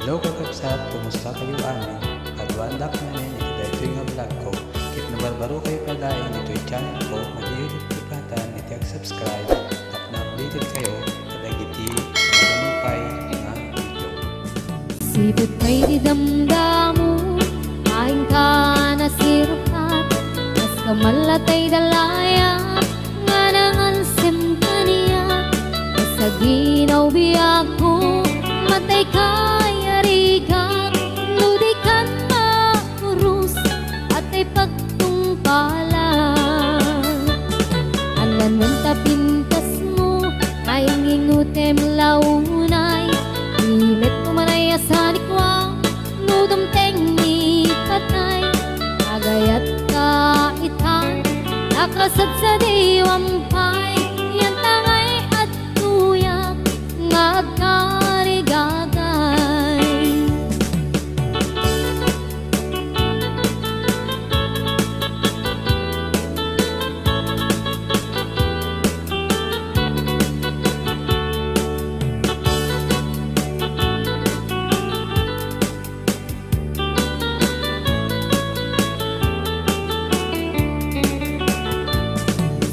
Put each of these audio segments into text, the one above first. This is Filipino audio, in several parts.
Hello kakabsat, kumusta kayo amin? Pagwandak na niya ito ito yung vlog ko. Kit na barbaro kayo palain ito yung channel ko. Mag-iulit kipatan, ito yung subscribe. At na-updated kayo kapag iti maganupay nga video. Sibot kay di damdamu, kain ka na sirukat. Mas kamalatay dalaya, nga nangansim ka niya. Sa ginaw biyak ko, matay kaya rigang. Ludikan maurus, at ay pagtungpalan. Alan mong tapintas mo, ay ngingutem launay. Imet mo manay asanikwa, nudom tengi patay. Agayat kaitan, nakasad sa diwampay. Yan tangay at tuyak, ngagkarigagay.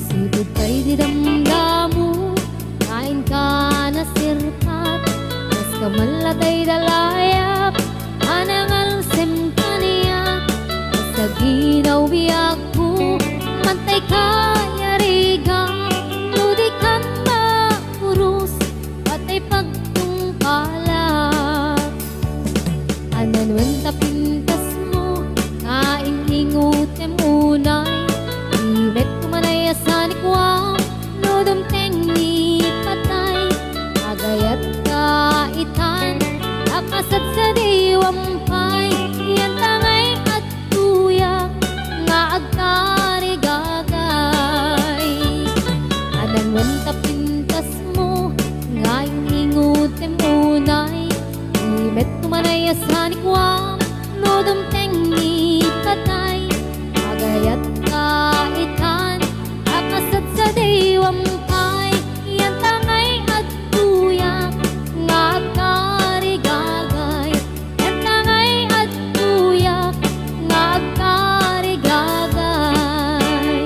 Sibot kay di damdamu, kain ka na sirkat. Mas kamalatay dalayap, anangal sem kaniya. Sa ginaw biyak ko, mantay kaya rigang. Ludikan maurus, at ay pagtungkalat. Ananwen tapintas mo, kain ingutem unay. Imet kumanay asanikwa, nudom tengi patay. Agayat kaitan, nakasad sa diwampay. Yan tangay at tuyak, nga agkarigagay. Ananwen tapintas mo, ngayon ingutem unay. Imet kumanay asanikwa, nudom tengi patay. Agayat kaitan, nakasad sa diwampay. Yan tangay at tuyak, nga agkarigagay. Yan tangay at tuyak, nga agkarigagay.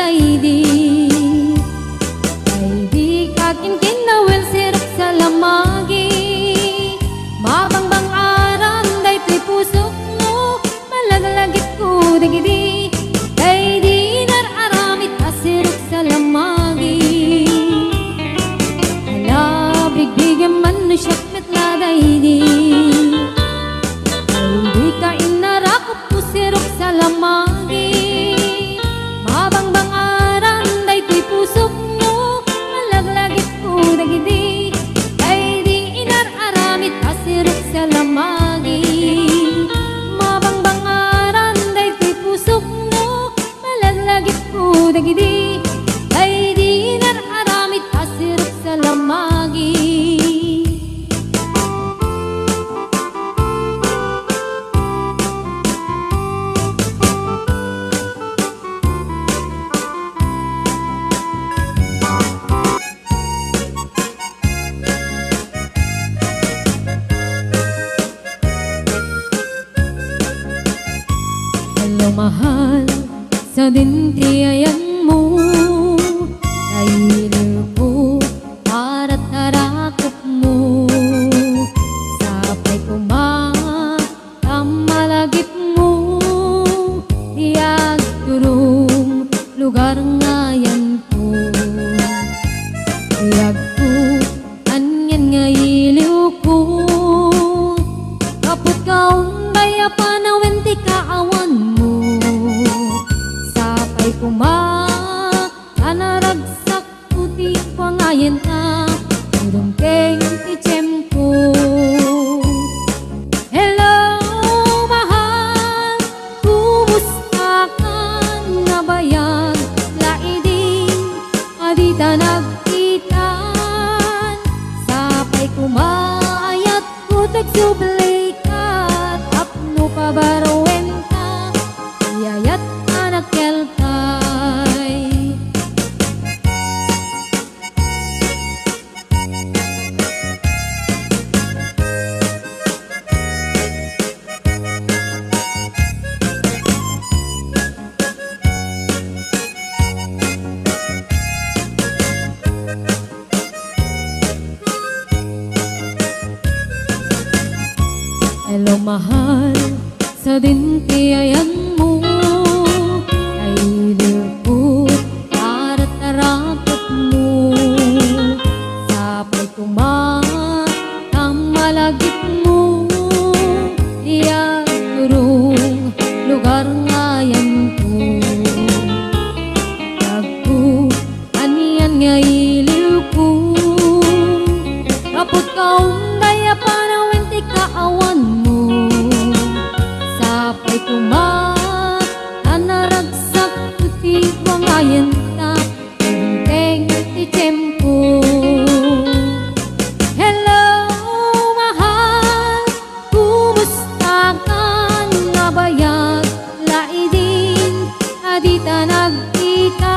daydi ay di kakin kinawel sirok sa lamagi mabangbang aram day tuy pusok mo malaglagit ko dagidi ay di nararamit asirok sa lamagi hala bigbigyan man no siyak metla daydi ay di ka inarakop po sirok sa lamagi mabangbang aram day tuy pusok mo malaglagit ko dagidi ay di inararamit asirok sa lamagi mabangbang aram day tuy pusok mo malaglagit ko dagidi ay di inararamit asirok sa lamagi. Hello mahal, sa dintiayan mo Kailo ko para tarakop mo Sapay ko malagip mo Diag turong lugar ngayan ko Diag ko anyan nga iliw ko Kapot kaong baya panawin ti kaawan mo Sapay kuma anaragsak puti pangayen ta Urong keng icem ko Hello mahal, kumusta ka na bayan Laiding adita nagkitan Sapay kumaayat ko tagsubli ka Tapno pabarowen ka Iyayat anak kelkay Hello mahal, sa dintiayan mo Ay lupot para tarakot mo Sapay malagip mo Diyan turong lugar ngayan ko Tagko aniyan nga iliw ko Kapot kaong daya panawin ti kaawan mo Sapay anaragsak puti wangayan ta Teng ti tempo Hello mahal, kumusta ka na bayag Laidin adita nagkita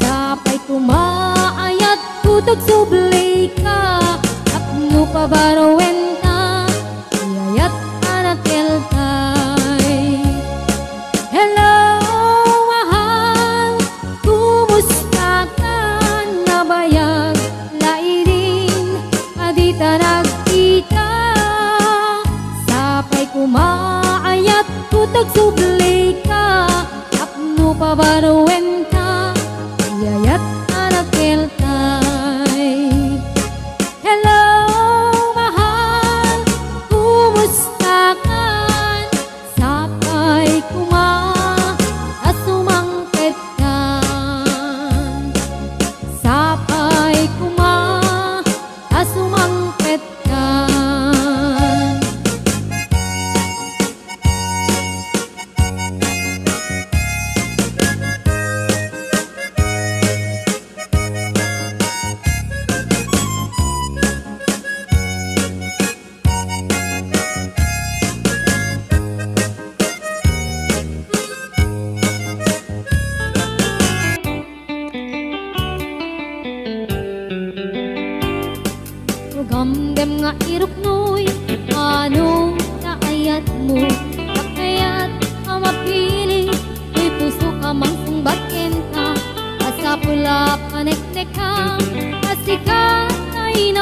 Sapay kumaayat kutag subli ka Apno pabarowen ta Iyayat anak kelkay Hello mahal, kumusta ka na bayag Laidin adita nagkita Sapay kumaayat kutag subli ka Apno pabarowen ka Iyayat anak kelkay Hello mahal, kumusta ka Sapay asumangkit ka Sapay asumangkit ka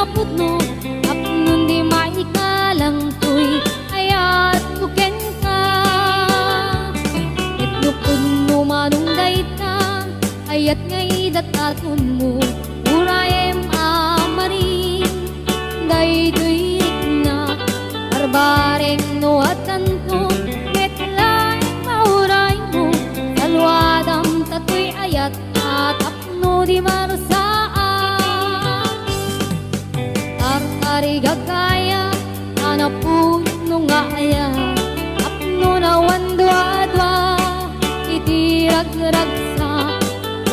napudno tapnon di maikalang tuy ayat tuken ka itno pudno manungday ta ayat ngay datatun mo urayem amarin daytoy na barbareng no atanto metlay mauray mo salwadam tatoy ayat atapno di marasaan tartari gagaya anapun nga ayat apno na wandwa-dwa itirag-ragsa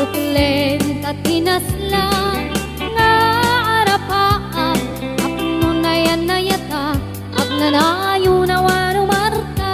uklen tatinasla nga arapaan apno na yan na yata agnanayo na wano marta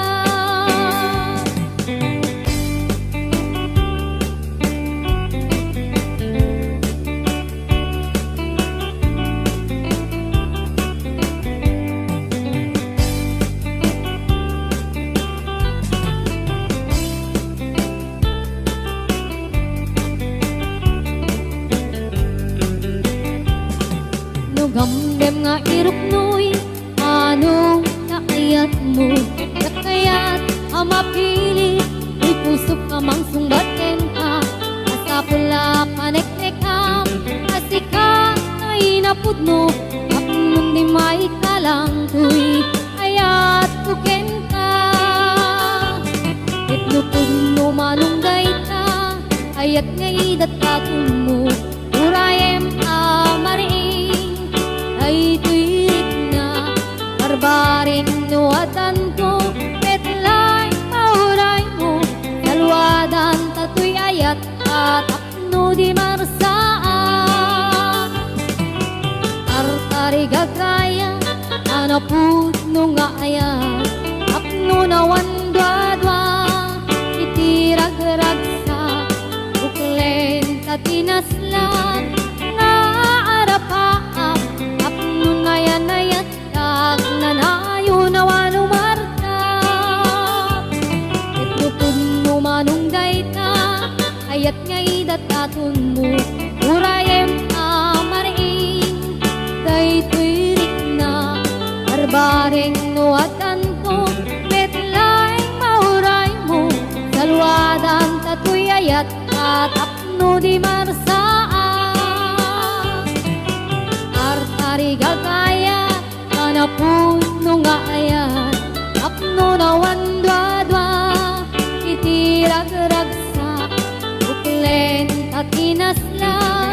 gamdem nga iruknoy ano na ayat mo nakayat amapili may pusok ka mang sungbaten ka asa pula panek-nekam asika ay napudno apnong di maikalang tuy ayat tuken ka itno pudno manunggay ka ayat ngay datatun mo urayem amarin ay tuwid na barbaring nuwatan ko metlay mauray mo salwadan tatoy ayat at apno di marsaan tartari gagaya anapudno nga ayat apno na wandwa-dwa itirag-ragsa uklen tatinaslan nga arapaan nayat tag nanayo na wano marta itno pudno manunggay ta ayat ngay datatun mo urayem amaring daytoy rikna barbareng nuwatan ko metlay mauray mo salwadan tatoy ayat tatapno di marsaan artari gagaya anapudno nga ayat apno na wandwa-dwa itirag-ragsa uklen tatinaslan